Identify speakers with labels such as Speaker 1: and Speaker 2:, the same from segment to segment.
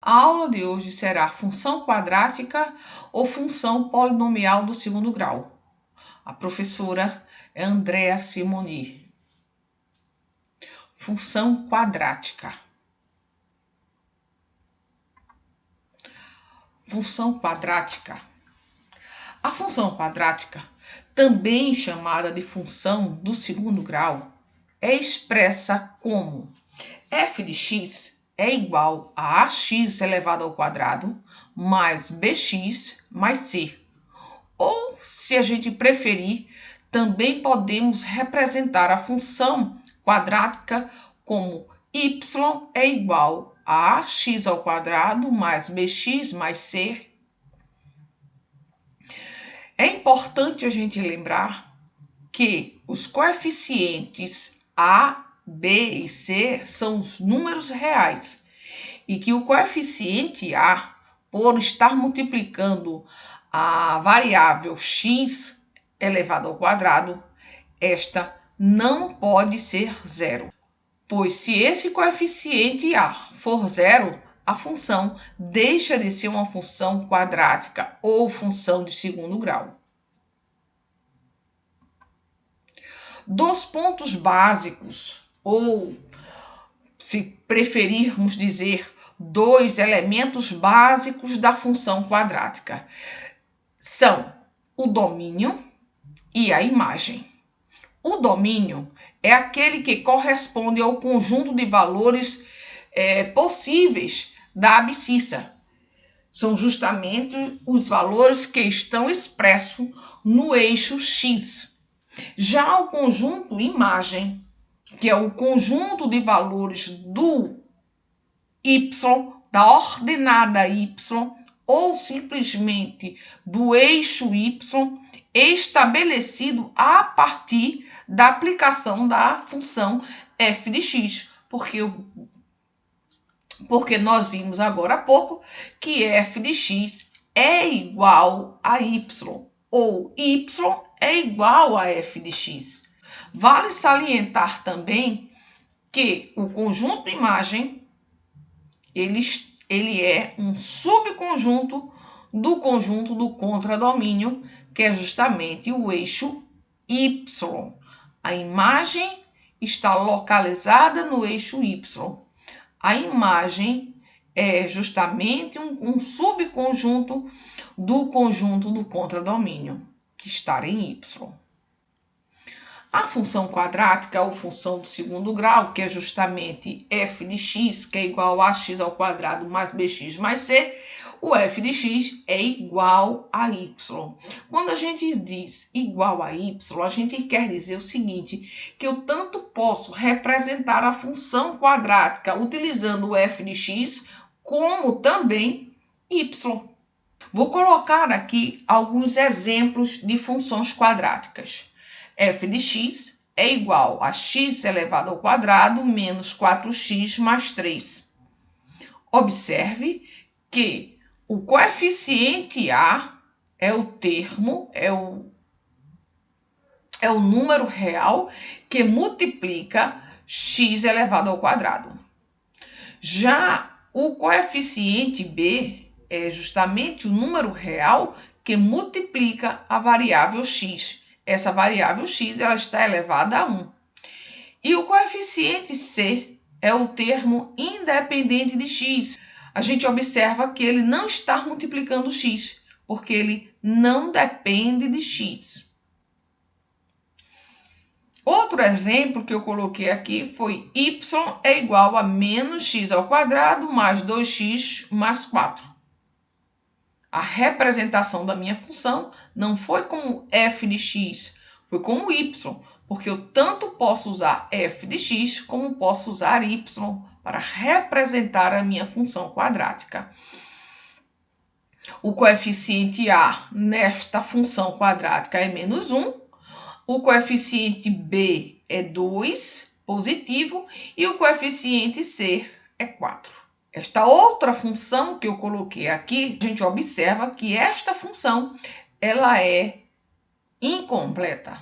Speaker 1: A aula de hoje será função quadrática ou função polinomial do segundo grau. A professora é Andrea Simoni. Função quadrática. Função quadrática. A função quadrática, também chamada de função do segundo grau, é expressa como f de x é igual a ax elevado ao quadrado mais bx mais c. Ou, se a gente preferir, também podemos representar a função quadrática como y é igual a ax ao quadrado mais bx mais c. É importante a gente lembrar que os coeficientes a, b e c são os números reais e que o coeficiente a, por estar multiplicando a variável x elevado ao quadrado, esta não pode ser zero, pois se esse coeficiente a for zero, a função deixa de ser uma função quadrática ou função de segundo grau. Dos pontos básicos, ou se preferirmos dizer, dois elementos básicos da função quadrática, são o domínio e a imagem. O domínio é aquele que corresponde ao conjunto de valores possíveis da abscissa. São justamente os valores que estão expressos no eixo x. Já o conjunto imagem, que é o conjunto de valores do y, da ordenada y, ou simplesmente do eixo y, estabelecido a partir da aplicação da função f de x, porque nós vimos agora há pouco que f de x é igual a y, ou y é igual a f de x. Vale salientar também que o conjunto imagem ele é um subconjunto do conjunto do contradomínio, que é justamente o eixo y. A imagem está localizada no eixo y. A imagem é justamente um subconjunto do conjunto do contradomínio, que está em y. A função quadrática ou função do segundo grau, que é justamente f de x, que é igual a x ao quadrado mais bx mais c, o f de x é igual a y. Quando a gente diz igual a y, a gente quer dizer o seguinte, que eu tanto posso representar a função quadrática utilizando o f de x, como também y. Vou colocar aqui alguns exemplos de funções quadráticas. F de x é igual a x elevado ao quadrado menos 4x mais 3. Observe que o coeficiente a é o termo, é o número real que multiplica x elevado ao quadrado. Já o coeficiente b é justamente o número real que multiplica a variável x. Essa variável x ela está elevada a 1. E o coeficiente c é o termo independente de x. A gente observa que ele não está multiplicando x, porque ele não depende de x. Outro exemplo que eu coloquei aqui foi y é igual a menos x ao quadrado mais 2x mais 4. A representação da minha função não foi como f de x, foi como y, porque eu tanto posso usar f de x como posso usar y para representar a minha função quadrática. O coeficiente a nesta função quadrática é menos 1, o coeficiente b é 2, positivo, e o coeficiente c é 4. Esta outra função que eu coloquei aqui, a gente observa que esta função ela é incompleta.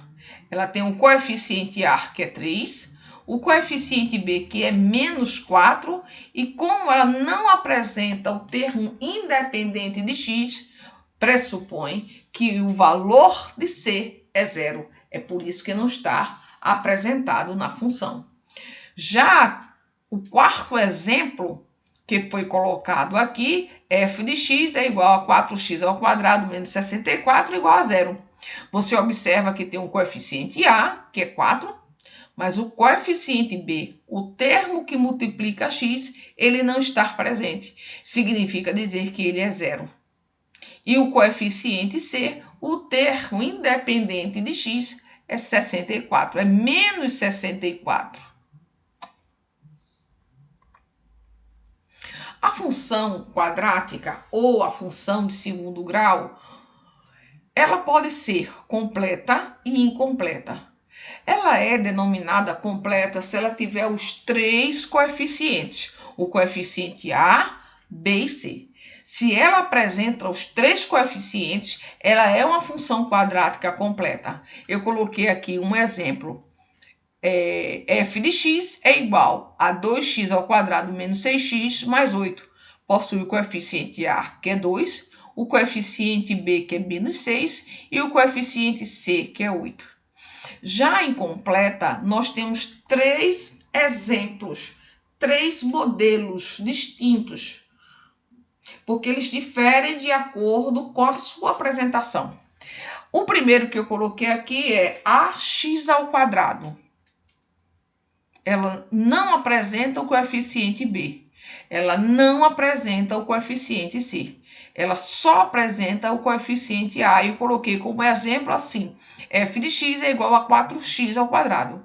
Speaker 1: Ela tem um coeficiente a que é 3, o coeficiente b, que é menos 4, e como ela não apresenta o termo independente de x, pressupõe que o valor de c é zero. É por isso que não está apresentado na função. Já o quarto exemplo que foi colocado aqui, f de x é igual a 4x ao quadrado menos 64 igual a zero. Você observa que tem um coeficiente a, que é 4, mas o coeficiente b, o termo que multiplica x, ele não está presente. Significa dizer que ele é zero. E o coeficiente c, o termo independente de x, é 64, é menos 64. A função quadrática ou a função de segundo grau, ela pode ser completa e incompleta. Ela é denominada completa se ela tiver os três coeficientes, o coeficiente a, b e c. Se ela apresenta os três coeficientes, ela é uma função quadrática completa. Eu coloquei aqui um exemplo. F de x é igual a 2x ao quadrado menos 6x mais 8. Possui o coeficiente a, que é 2, o coeficiente b, que é menos 6, e o coeficiente c, que é 8. Já incompleta, nós temos três exemplos, três modelos distintos, porque eles diferem de acordo com a sua apresentação. O primeiro que eu coloquei aqui é ax ao quadrado. Ela não apresenta o coeficiente b. Ela não apresenta o coeficiente c. Ela só apresenta o coeficiente a. E eu coloquei como exemplo assim: f de x é igual a 4x ao quadrado.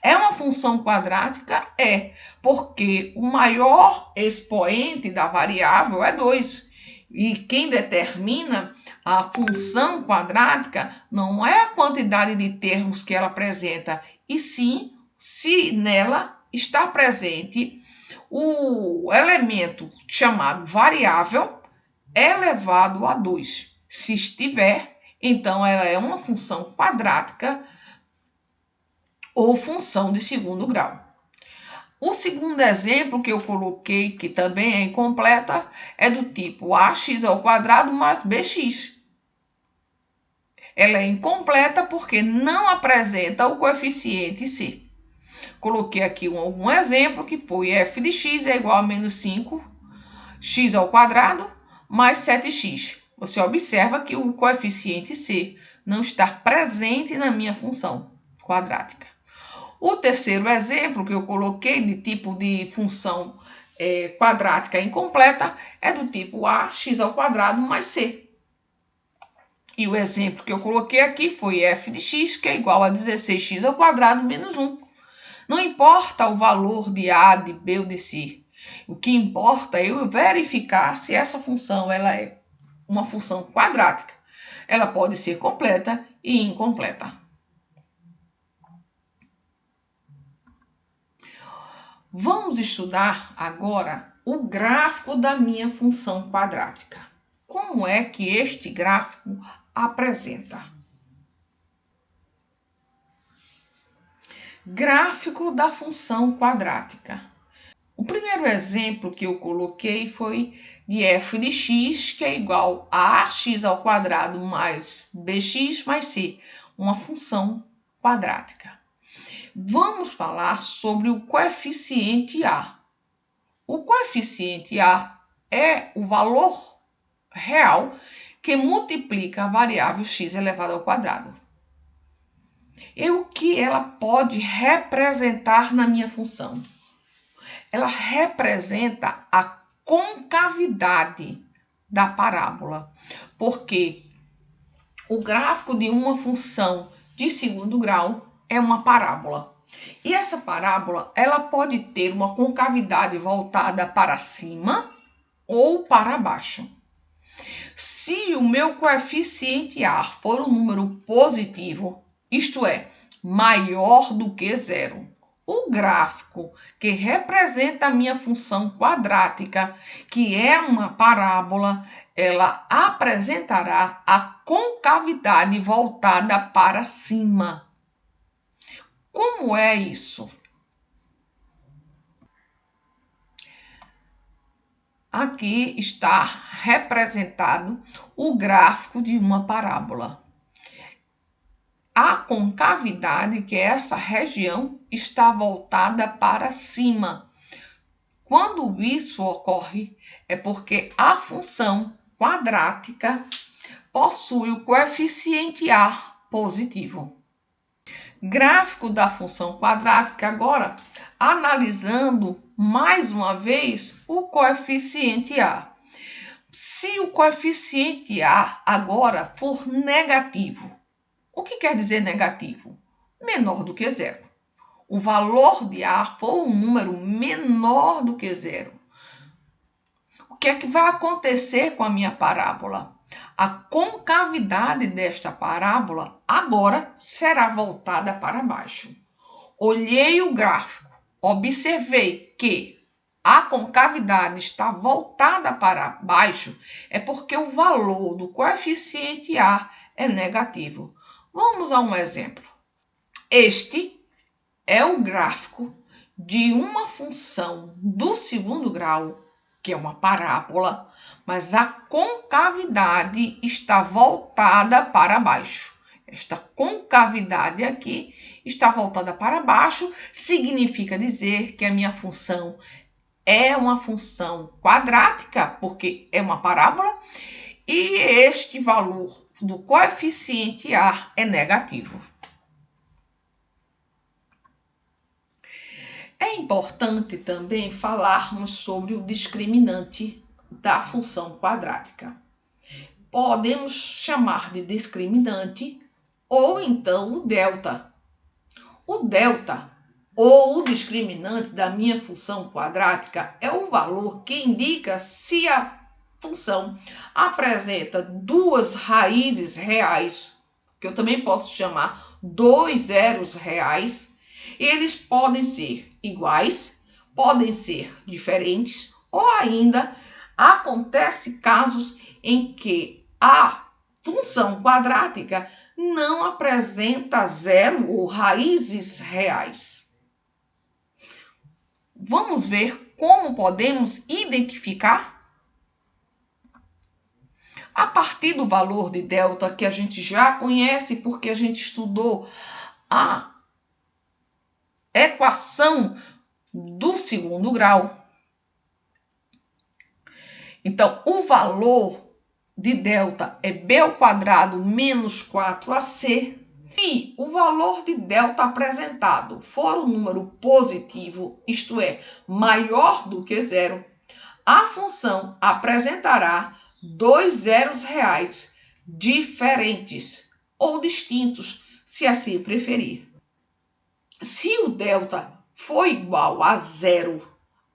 Speaker 1: É uma função quadrática? É, porque o maior expoente da variável é 2. E quem determina a função quadrática não é a quantidade de termos que ela apresenta, e sim se nela está presente o elemento chamado variável elevado a 2. Se estiver, então ela é uma função quadrática ou função de segundo grau. O segundo exemplo que eu coloquei, que também é incompleta, é do tipo ax ao quadrado mais bx. Ela é incompleta porque não apresenta o coeficiente c. Coloquei aqui um exemplo que foi f de x é igual a menos 5x ao quadrado mais 7x. Você observa que o coeficiente c não está presente na minha função quadrática. O terceiro exemplo que eu coloquei de tipo de função quadrática incompleta é do tipo ax ao quadrado mais c. E o exemplo que eu coloquei aqui foi f de x, que é igual a 16x ao quadrado menos 1. Não importa o valor de a, de b ou de c. O que importa é eu verificar se essa função ela é uma função quadrática. Ela pode ser completa e incompleta. Vamos estudar agora o gráfico da minha função quadrática. Como é que este gráfico apresenta? Gráfico da função quadrática. O primeiro exemplo que eu coloquei foi de f de x, que é igual a ax ao quadrado mais bx mais c, uma função quadrática. Vamos falar sobre o coeficiente a. O coeficiente a é o valor real que multiplica a variável x elevado ao quadrado. E o que ela pode representar na minha função? Ela representa a concavidade da parábola, porque o gráfico de uma função de segundo grau é uma parábola. E essa parábola, ela pode ter uma concavidade voltada para cima ou para baixo. Se o meu coeficiente a for um número positivo, isto é, maior do que zero, o gráfico que representa a minha função quadrática, que é uma parábola, ela apresentará a concavidade voltada para cima. Como é isso? Aqui está representado o gráfico de uma parábola. A concavidade, que é essa região, está voltada para cima. Quando isso ocorre, é porque a função quadrática possui o coeficiente A positivo. Gráfico da função quadrática agora, analisando mais uma vez o coeficiente A. Se o coeficiente A agora for negativo, o que quer dizer negativo? Menor do que zero. O valor de A for um número menor do que zero. O que é que vai acontecer com a minha parábola? A concavidade desta parábola agora será voltada para baixo. Olhei o gráfico, observei que a concavidade está voltada para baixo, é porque o valor do coeficiente A é negativo. Vamos a um exemplo. Este é o gráfico de uma função do segundo grau, que é uma parábola, mas a concavidade está voltada para baixo. Esta concavidade aqui está voltada para baixo, significa dizer que a minha função é uma função quadrática, porque é uma parábola, e este valor do coeficiente A é negativo. É importante também falarmos sobre o discriminante da função quadrática. Podemos chamar de discriminante ou então o delta. O delta ou o discriminante da minha função quadrática é o valor que indica se a função apresenta duas raízes reais, que eu também posso chamar dois zeros reais. Eles podem ser iguais, podem ser diferentes, ou ainda acontece casos em que a função quadrática não apresenta zero ou raízes reais. Vamos ver como podemos identificar? A partir do valor de delta, que a gente já conhece porque a gente estudou a equação do segundo grau. Então, o valor de delta é b ao quadrado menos 4ac. Se o valor de delta apresentado for um número positivo, isto é, maior do que zero, a função apresentará dois zeros reais diferentes ou distintos, se assim preferir. Se o delta for igual a zero,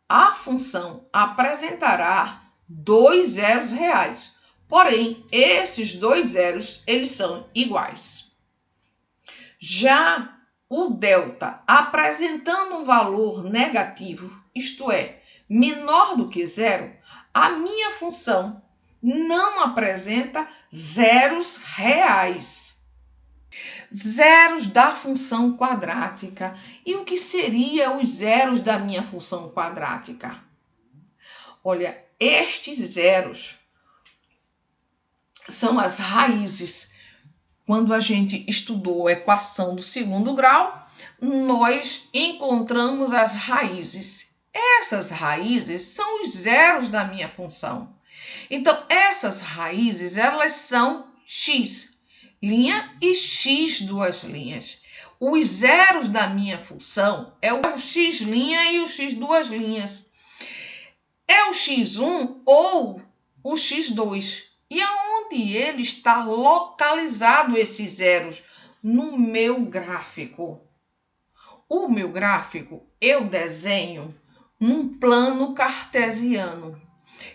Speaker 1: a função apresentará dois zeros reais. Porém, esses dois zeros, eles são iguais. Já o delta apresentando um valor negativo, isto é, menor do que zero, a minha função não apresenta zeros reais. Zeros da função quadrática. E o que seriam os zeros da minha função quadrática? Olha, estes zeros são as raízes. Quando a gente estudou a equação do segundo grau, nós encontramos as raízes. Essas raízes são os zeros da minha função. Então, essas raízes, elas são x, linha, e x duas linhas. Os zeros da minha função é o x' e o x duas linhas. É o x1 ou o x2. E aonde ele está localizado esses zeros? No meu gráfico. O meu gráfico eu desenho num plano cartesiano.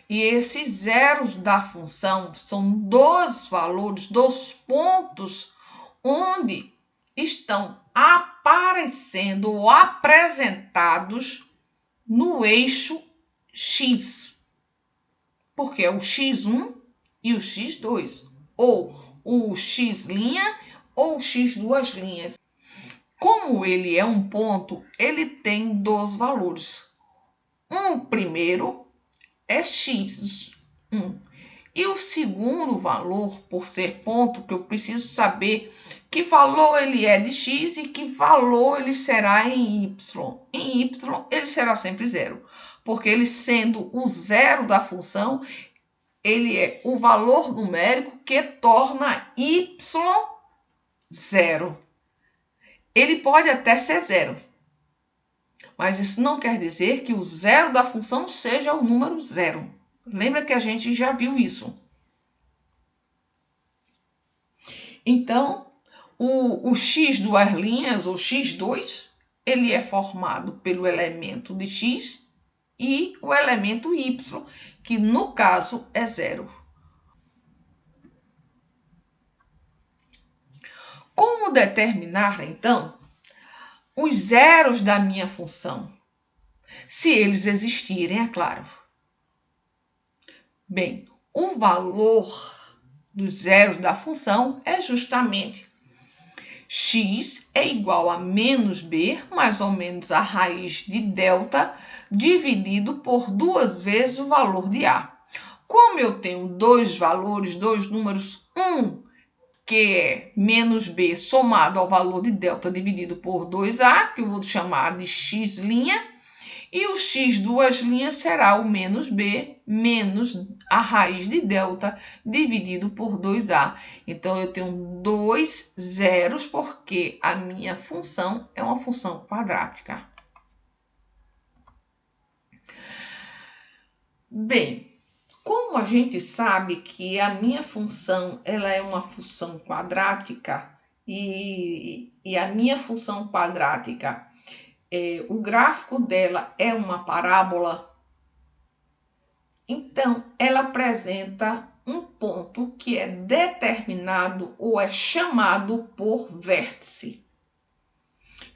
Speaker 1: E esses zeros da função são dos valores, dos pontos onde estão aparecendo ou apresentados no eixo X. Porque é o X1 e o X2, ou o X' ou o X duas linhas. Como ele é um ponto, ele tem dois valores. Um primeiro é x. E o segundo valor, por ser ponto, que eu preciso saber que valor ele é de x e que valor ele será em y. Em y, ele será sempre zero, porque ele sendo o zero da função, ele é o valor numérico que torna y zero. Ele pode até ser zero, mas isso não quer dizer que o zero da função seja o número zero. Lembra que a gente já viu isso. Então, o x duas linhas, ou x2, ele é formado pelo elemento de x e o elemento y, que no caso é zero. Como determinar, então, os zeros da minha função? Se eles existirem, é claro. Bem, o valor dos zeros da função é justamente x é igual a menos b, mais ou menos a raiz de delta, dividido por 2 vezes o valor de a. Como eu tenho dois valores, dois números, que é menos b somado ao valor de delta dividido por 2a, que eu vou chamar de x', e o x duas linhas será o menos b menos a raiz de delta dividido por 2a. Então, eu tenho dois zeros porque a minha função é uma função quadrática. Bem, como a gente sabe que a minha função ela é uma função quadrática e a minha função quadrática, o gráfico dela é uma parábola, então ela apresenta um ponto que é determinado ou é chamado por vértice.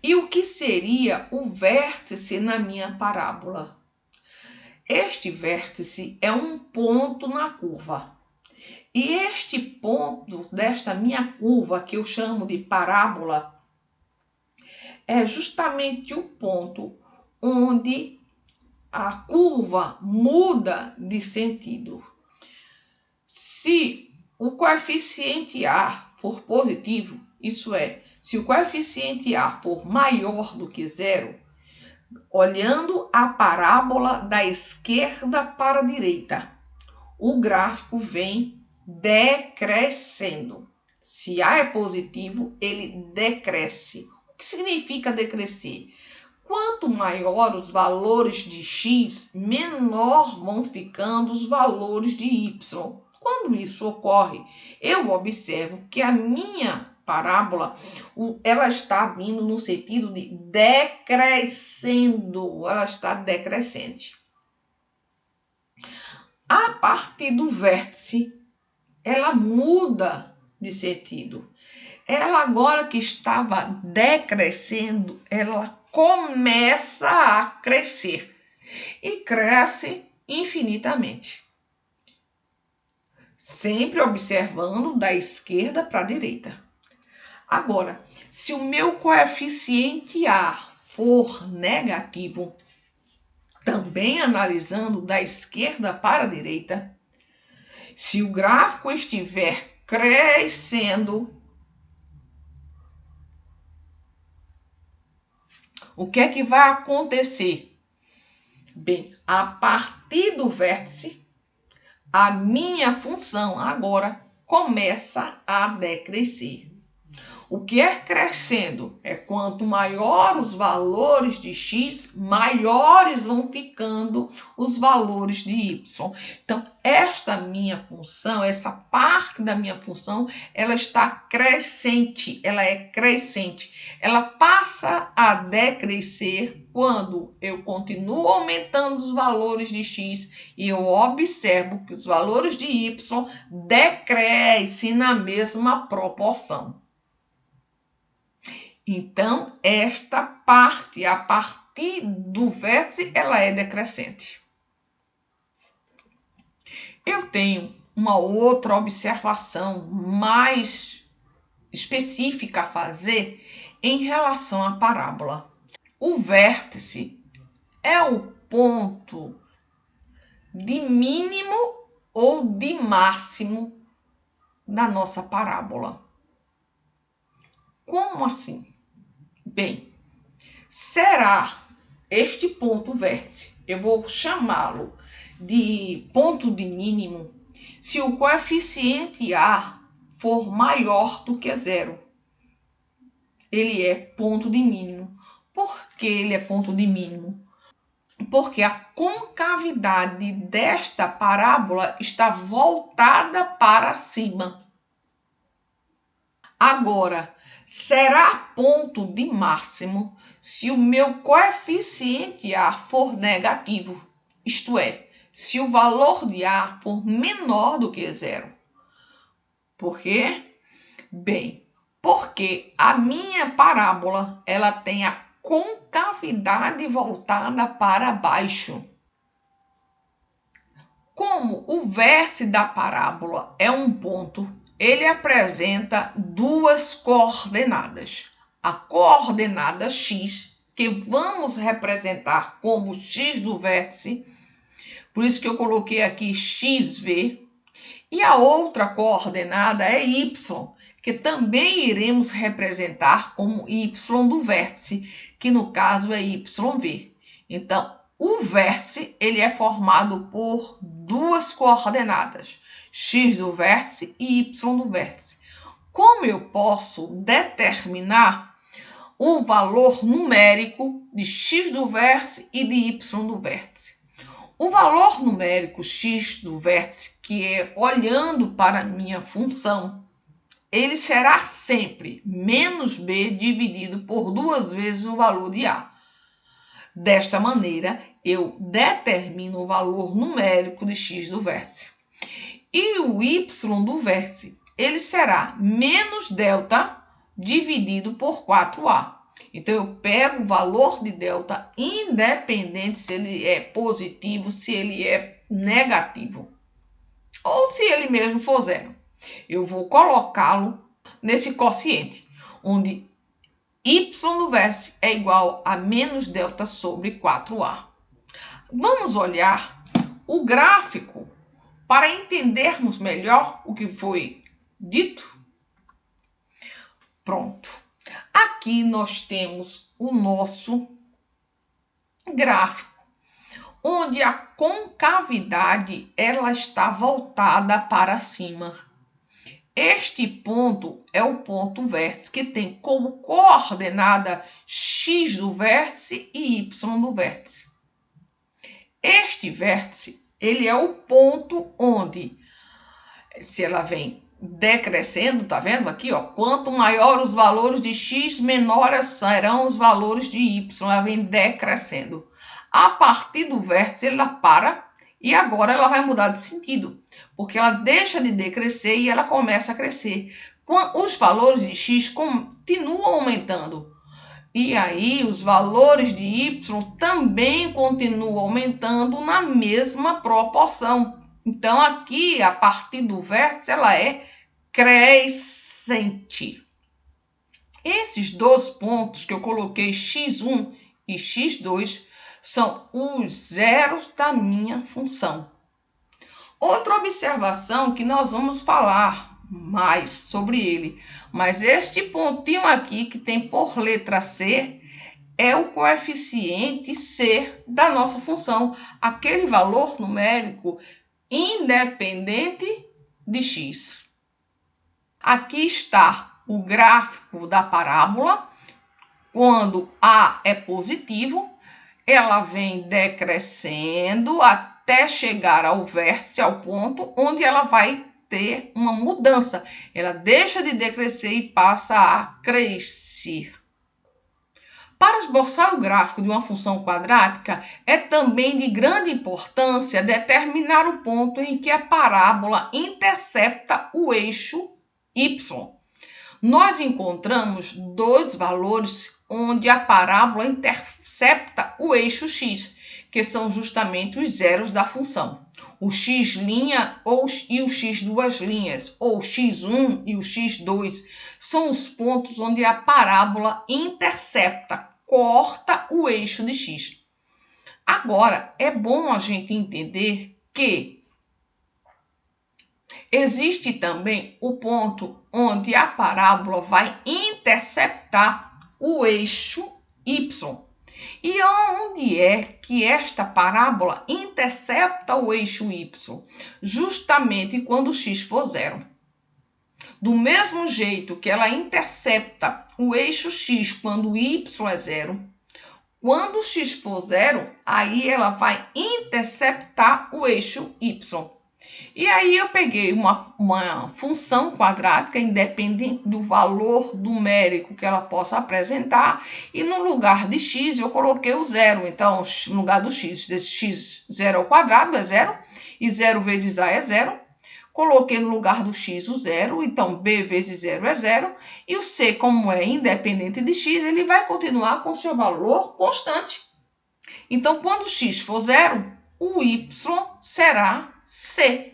Speaker 1: E o que seria o vértice na minha parábola? Este vértice é um ponto na curva. E este ponto desta minha curva, que eu chamo de parábola, é justamente o ponto onde a curva muda de sentido. Se o coeficiente A for positivo, isso é, se o coeficiente A for maior do que zero, olhando a parábola da esquerda para a direita, o gráfico vem decrescendo. Se A é positivo, ele decresce. O que significa decrescer? Quanto maior os valores de x, menor vão ficando os valores de y. Quando isso ocorre, eu observo que a minha parábola, ela está vindo no sentido de decrescendo, ela está decrescente. A partir do vértice, ela muda de sentido. Ela agora que estava decrescendo, ela começa a crescer e cresce infinitamente. Sempre observando da esquerda para a direita. Agora, se o meu coeficiente A for negativo, também analisando da esquerda para a direita, se o gráfico estiver crescendo, o que é que vai acontecer? Bem, a partir do vértice, a minha função agora começa a decrescer. O que é crescendo? É quanto maior os valores de x, maiores vão ficando os valores de y. Então, esta minha função, essa parte da minha função, ela está crescente, ela é crescente. Ela passa a decrescer quando eu continuo aumentando os valores de x e eu observo que os valores de y decrescem na mesma proporção. Então, esta parte, a partir do vértice, ela é decrescente. Eu tenho uma outra observação mais específica a fazer em relação à parábola. O vértice é o ponto de mínimo ou de máximo da nossa parábola. Como assim? Bem, será este ponto vértice, eu vou chamá-lo de ponto de mínimo, se o coeficiente A for maior do que zero. Ele é ponto de mínimo. Por que ele é ponto de mínimo? Porque a concavidade desta parábola está voltada para cima. Agora, será ponto de máximo se o meu coeficiente A for negativo, isto é, se o valor de A for menor do que zero. Por quê? Bem, porque a minha parábola ela tem a concavidade voltada para baixo. Como o vértice da parábola é um ponto, ele apresenta duas coordenadas. A coordenada x, que vamos representar como x do vértice, por isso que eu coloquei aqui xv, e a outra coordenada é y, que também iremos representar como y do vértice, que no caso é yv. Então, o vértice ele é formado por duas coordenadas, x do vértice e y do vértice. Como eu posso determinar o valor numérico de x do vértice e de y do vértice? O valor numérico x do vértice, que é olhando para a minha função, ele será sempre menos b dividido por 2 vezes o valor de a. Desta maneira, eu determino o valor numérico de x do vértice. E o y do vértice, ele será menos delta dividido por 4a. Então, eu pego o valor de delta independente se ele é positivo, se ele é negativo, ou se ele mesmo for zero. Eu vou colocá-lo nesse quociente, onde y do vértice é igual a menos delta sobre 4a. Vamos olhar o gráfico para entendermos melhor o que foi dito. Pronto. Aqui nós temos o nosso gráfico, onde a concavidade ela está voltada para cima. Este ponto é o ponto vértice, que tem como coordenada x do vértice e y do vértice. Este vértice, ele é o ponto onde, se ela vem decrescendo, tá vendo aqui, ó? Quanto maior os valores de x, menores serão os valores de y. Ela vem decrescendo. A partir do vértice, ela para e agora ela vai mudar de sentido, porque ela deixa de decrescer e ela começa a crescer. Os valores de x continuam aumentando. E aí, os valores de y também continuam aumentando na mesma proporção. Então, aqui, a partir do vértice, ela é crescente. Esses dois pontos que eu coloquei, x1 e x2, são os zeros da minha função. Outra observação que nós vamos falar mais sobre ele, mas este pontinho aqui que tem por letra C é o coeficiente C da nossa função, aquele valor numérico independente de x. Aqui está o gráfico da parábola. Quando A é positivo, ela vem decrescendo até chegar ao vértice, ao ponto onde ela vai ter uma mudança. Ela deixa de decrescer e passa a crescer. Para esboçar o gráfico de uma função quadrática, é também de grande importância determinar o ponto em que a parábola intercepta o eixo y. Nós encontramos dois valores onde a parábola intercepta o eixo x, que são justamente os zeros da função. O x' e o x duas linhas, ou x1 e o x2, são os pontos onde a parábola intercepta, corta o eixo de x. Agora, é bom a gente entender que existe também o ponto onde a parábola vai interceptar o eixo y. E onde é que esta parábola intercepta o eixo y? Justamente quando x for zero. Do mesmo jeito que ela intercepta o eixo x quando y é zero, quando x for zero, aí ela vai interceptar o eixo y. E aí eu peguei uma função quadrática, independente do valor numérico que ela possa apresentar, e no lugar de x eu coloquei o zero. Então, no lugar do x 0 ao quadrado é zero, e 0 vezes a é zero. Coloquei no lugar do x o zero, então b vezes zero é zero, e o c, como é independente de x, ele vai continuar com seu valor constante. Então, quando x for zero, o y será c.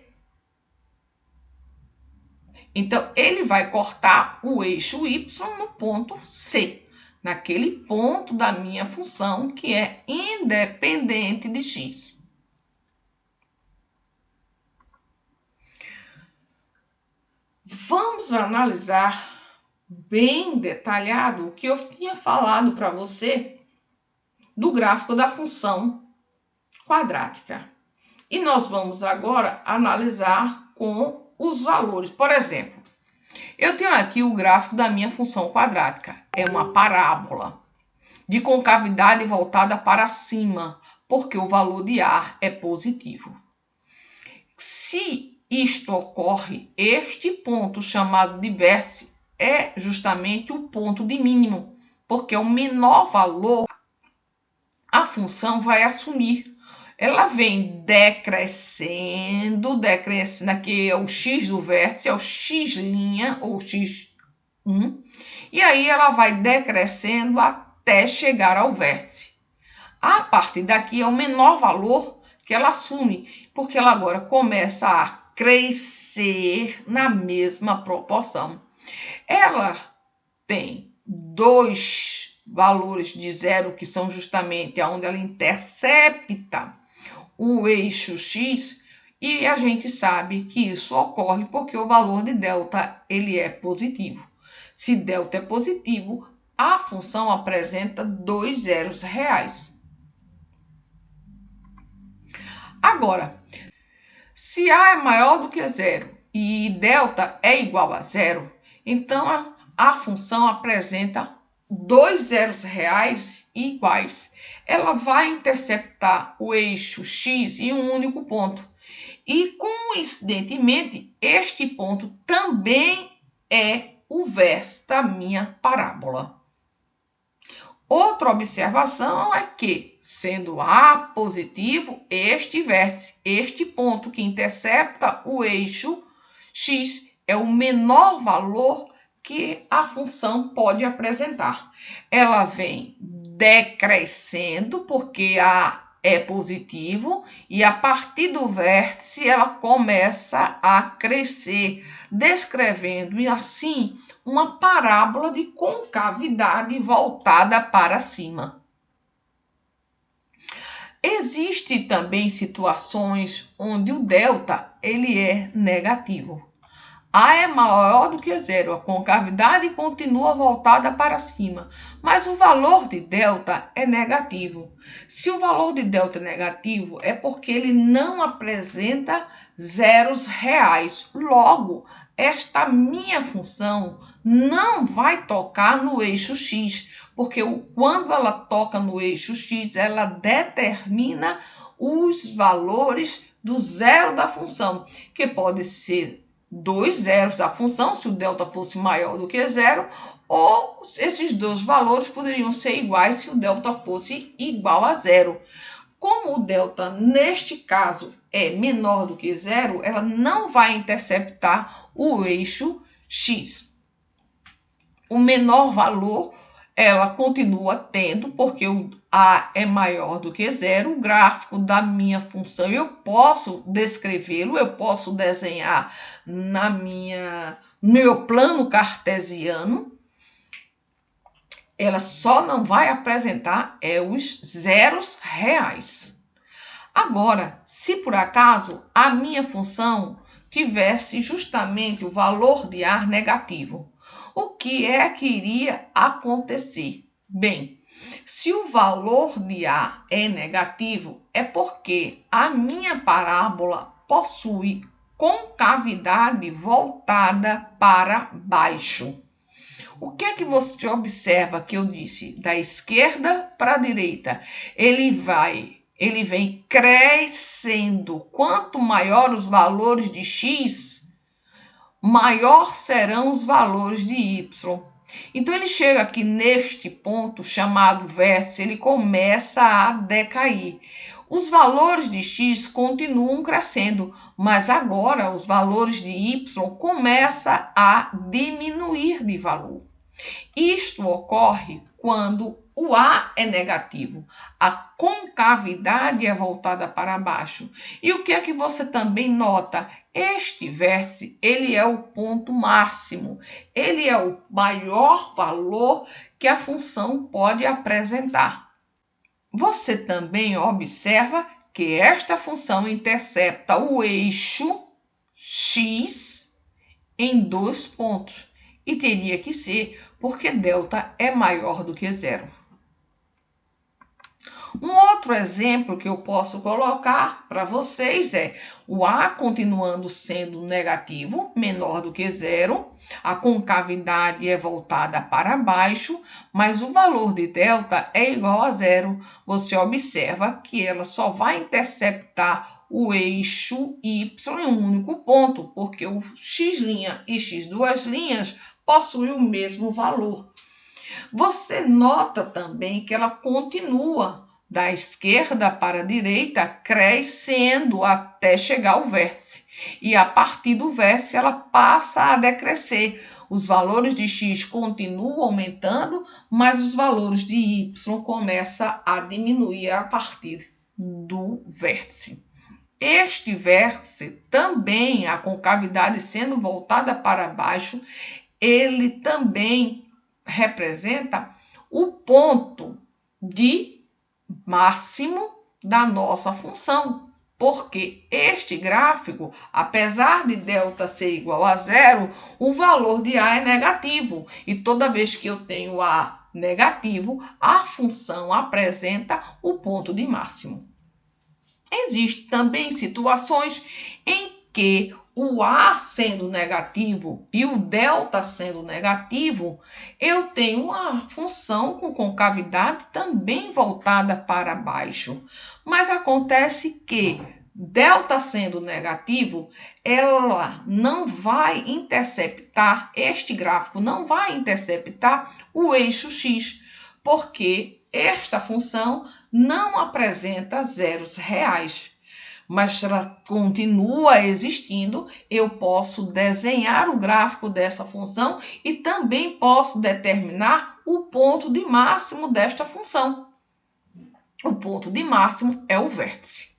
Speaker 1: Então, ele vai cortar o eixo y no ponto C, naquele ponto da minha função que é independente de x. Vamos analisar bem detalhado o que eu tinha falado para você do gráfico da função quadrática. E nós vamos agora analisar com os valores. Por exemplo, eu tenho aqui o gráfico da minha função quadrática. É uma parábola de concavidade voltada para cima, porque o valor de A é positivo. Se isto ocorre, este ponto chamado de vértice é justamente o ponto de mínimo, porque é o menor valor a função vai assumir. Ela vem decrescendo, aqui é o x do vértice, é o x' ou x1, e aí ela vai decrescendo até chegar ao vértice. A partir daqui é o menor valor que ela assume, porque ela agora começa a crescer na mesma proporção. Ela tem dois valores de zero, que são justamente onde ela intercepta o eixo x, e a gente sabe que isso ocorre porque o valor de delta ele é positivo. Se delta é positivo, a função apresenta dois zeros reais. Agora, se A é maior do que zero e delta é igual a zero, então a função apresenta dois zeros reais iguais. Ela vai interceptar o eixo x em um único ponto. E, coincidentemente, este ponto também é o vértice da minha parábola. Outra observação é que, sendo A positivo, este vértice, este ponto que intercepta o eixo x, é o menor valor que a função pode apresentar. Ela vem decrescendo, porque A é positivo, e a partir do vértice ela começa a crescer, descrevendo assim uma parábola de concavidade voltada para cima. Existem também situações onde o delta ele é negativo. A é maior do que zero, a concavidade continua voltada para cima, mas o valor de delta é negativo. Se o valor de delta é negativo, é porque ele não apresenta zeros reais. Logo, esta minha função não vai tocar no eixo x, porque quando ela toca no eixo x, ela determina os valores do zero da função, que pode ser dois zeros da função, se o delta fosse maior do que zero, ou esses dois valores poderiam ser iguais se o delta fosse igual a zero. Como o delta, neste caso, é menor do que zero, ela não vai interceptar o eixo x. O menor valor ela continua tendo, porque o A é maior do que zero. O gráfico da minha função eu posso descrevê-lo, eu posso desenhar no meu plano cartesiano. Ela só não vai apresentar os zeros reais. Agora, se por acaso a minha função tivesse justamente o valor de A negativo, o que é que iria acontecer? Bem, se o valor de A é negativo, é porque a minha parábola possui concavidade voltada para baixo. O que é que você observa que eu disse? Da esquerda para a direita. Ele vem crescendo. Quanto maior os valores de x, maior serão os valores de y. Então ele chega aqui neste ponto chamado vértice, ele começa a decair. Os valores de x continuam crescendo, mas agora os valores de y começam a diminuir de valor. Isto ocorre quando o A é negativo, a concavidade é voltada para baixo. E o que é que você também nota? Este vértice, ele é o ponto máximo, ele é o maior valor que a função pode apresentar. Você também observa que esta função intercepta o eixo x em 2 pontos. E teria que ser porque delta é maior do que zero. Um outro exemplo que eu posso colocar para vocês é o A continuando sendo negativo, menor do que zero, a concavidade é voltada para baixo, mas o valor de delta é igual a zero. Você observa que ela só vai interceptar o eixo y em um único ponto, porque o x' e x2' possuem o mesmo valor. Você nota também que ela continua da esquerda para a direita, crescendo até chegar ao vértice. E a partir do vértice, ela passa a decrescer. Os valores de x continuam aumentando, mas os valores de y começam a diminuir a partir do vértice. Este vértice também, a concavidade sendo voltada para baixo, ele também representa o ponto de máximo da nossa função, porque este gráfico, apesar de delta ser igual a zero, o valor de A é negativo, e toda vez que eu tenho A negativo, a função apresenta o ponto de máximo. Existem também situações em que o A sendo negativo e o delta sendo negativo, eu tenho uma função com concavidade também voltada para baixo. Mas acontece que delta sendo negativo, ela não vai interceptar, este gráfico não vai interceptar o eixo x, porque esta função não apresenta zeros reais. Mas ela continua existindo, eu posso desenhar o gráfico dessa função e também posso determinar o ponto de máximo desta função. O ponto de máximo é o vértice.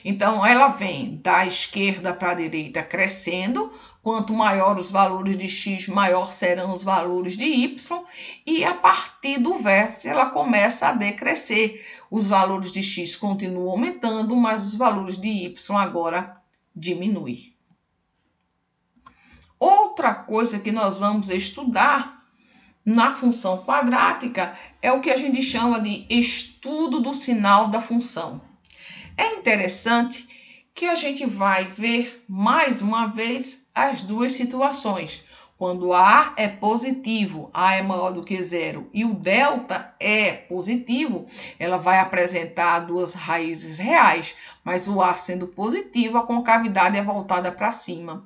Speaker 1: Então, ela vem da esquerda para a direita crescendo. Quanto maior os valores de x, maior serão os valores de y. E a partir do vértice, ela começa a decrescer. Os valores de x continuam aumentando, mas os valores de y agora diminuem. Outra coisa que nós vamos estudar na função quadrática é o que a gente chama de estudo do sinal da função. É interessante que a gente vai ver mais uma vez as duas situações. Quando A é positivo, A é maior do que zero, e o delta é positivo, ela vai apresentar duas raízes reais, mas o A sendo positivo, a concavidade é voltada para cima.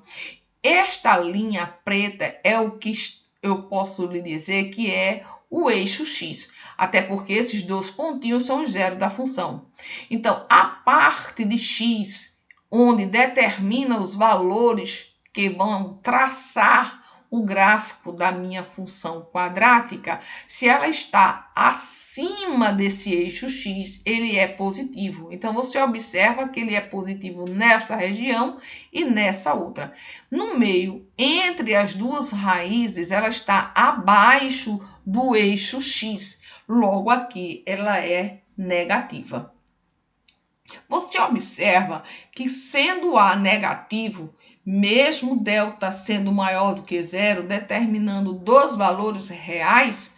Speaker 1: Esta linha preta é o que eu posso lhe dizer que é o eixo x, até porque esses dois pontinhos são os zeros da função. Então, a parte de x, onde determina os valores que vão traçar o gráfico da minha função quadrática, se ela está acima desse eixo x, ele é positivo. Então, você observa que ele é positivo nesta região e nessa outra. No meio, entre as duas raízes, ela está abaixo do eixo x. Logo, aqui, ela é negativa. Você observa que, sendo A negativo, mesmo delta sendo maior do que zero, determinando dois valores reais,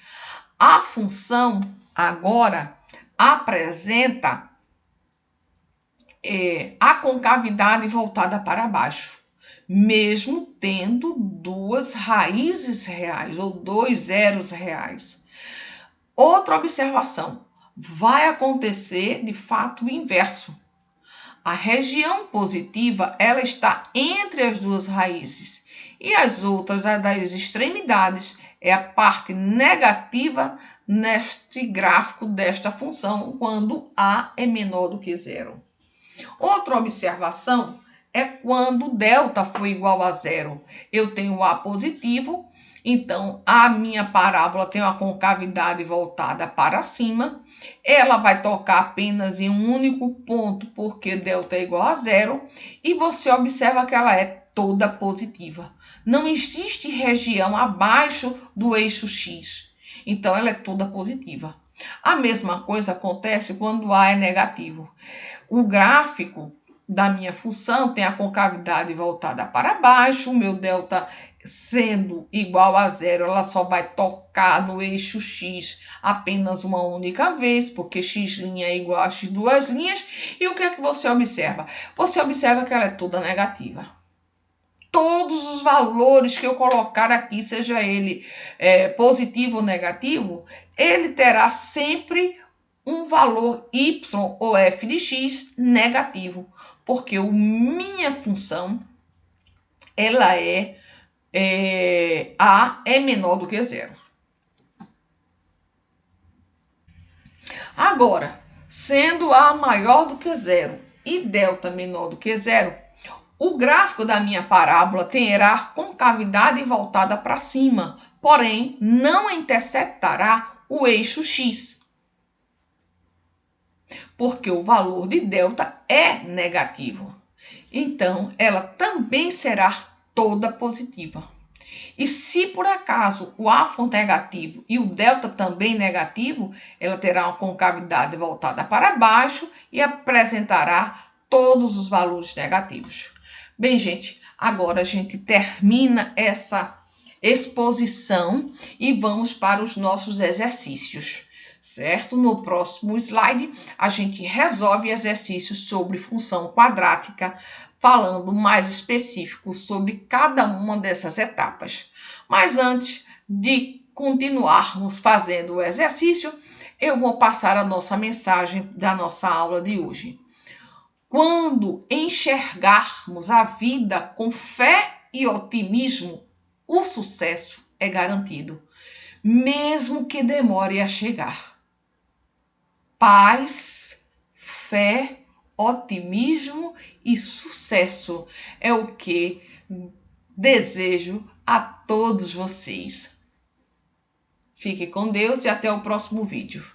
Speaker 1: a função agora apresenta a concavidade voltada para baixo, mesmo tendo duas raízes reais ou dois zeros reais. Outra observação: vai acontecer de fato o inverso. A região positiva, ela está entre as duas raízes, e as outras, as das extremidades, é a parte negativa neste gráfico desta função, quando A é menor do que zero. Outra observação é quando delta for igual a zero. Eu tenho A positivo, então a minha parábola tem uma concavidade voltada para cima. Ela vai tocar apenas em um único ponto, porque delta é igual a zero. E você observa que ela é toda positiva. Não existe região abaixo do eixo X. Então ela é toda positiva. A mesma coisa acontece quando A é negativo. O gráfico da minha função tem a concavidade voltada para baixo, o meu delta sendo igual a zero, ela só vai tocar no eixo X apenas uma única vez, porque x' é igual a x duas linhas. E o que é que você observa? Você observa que ela é toda negativa. Todos os valores que eu colocar aqui, seja ele positivo ou negativo, ele terá sempre um valor y ou f de x negativo, porque minha função ela A é menor do que zero. Agora, sendo A maior do que zero e delta menor do que zero, o gráfico da minha parábola terá concavidade voltada para cima, porém não interceptará o eixo x, porque o valor de delta é negativo. Então, ela também será toda positiva. E se por acaso o A for negativo e o delta também negativo, ela terá uma concavidade voltada para baixo e apresentará todos os valores negativos. Bem, gente, agora a gente termina essa exposição e vamos para os nossos exercícios, certo? No próximo slide, a gente resolve exercícios sobre função quadrática, falando mais específico sobre cada uma dessas etapas. Mas antes de continuarmos fazendo o exercício, eu vou passar a nossa mensagem da nossa aula de hoje. Quando enxergarmos a vida com fé e otimismo, o sucesso é garantido, mesmo que demore a chegar. Paz, fé, otimismo e sucesso é o que desejo a todos vocês. Fique com Deus e até o próximo vídeo.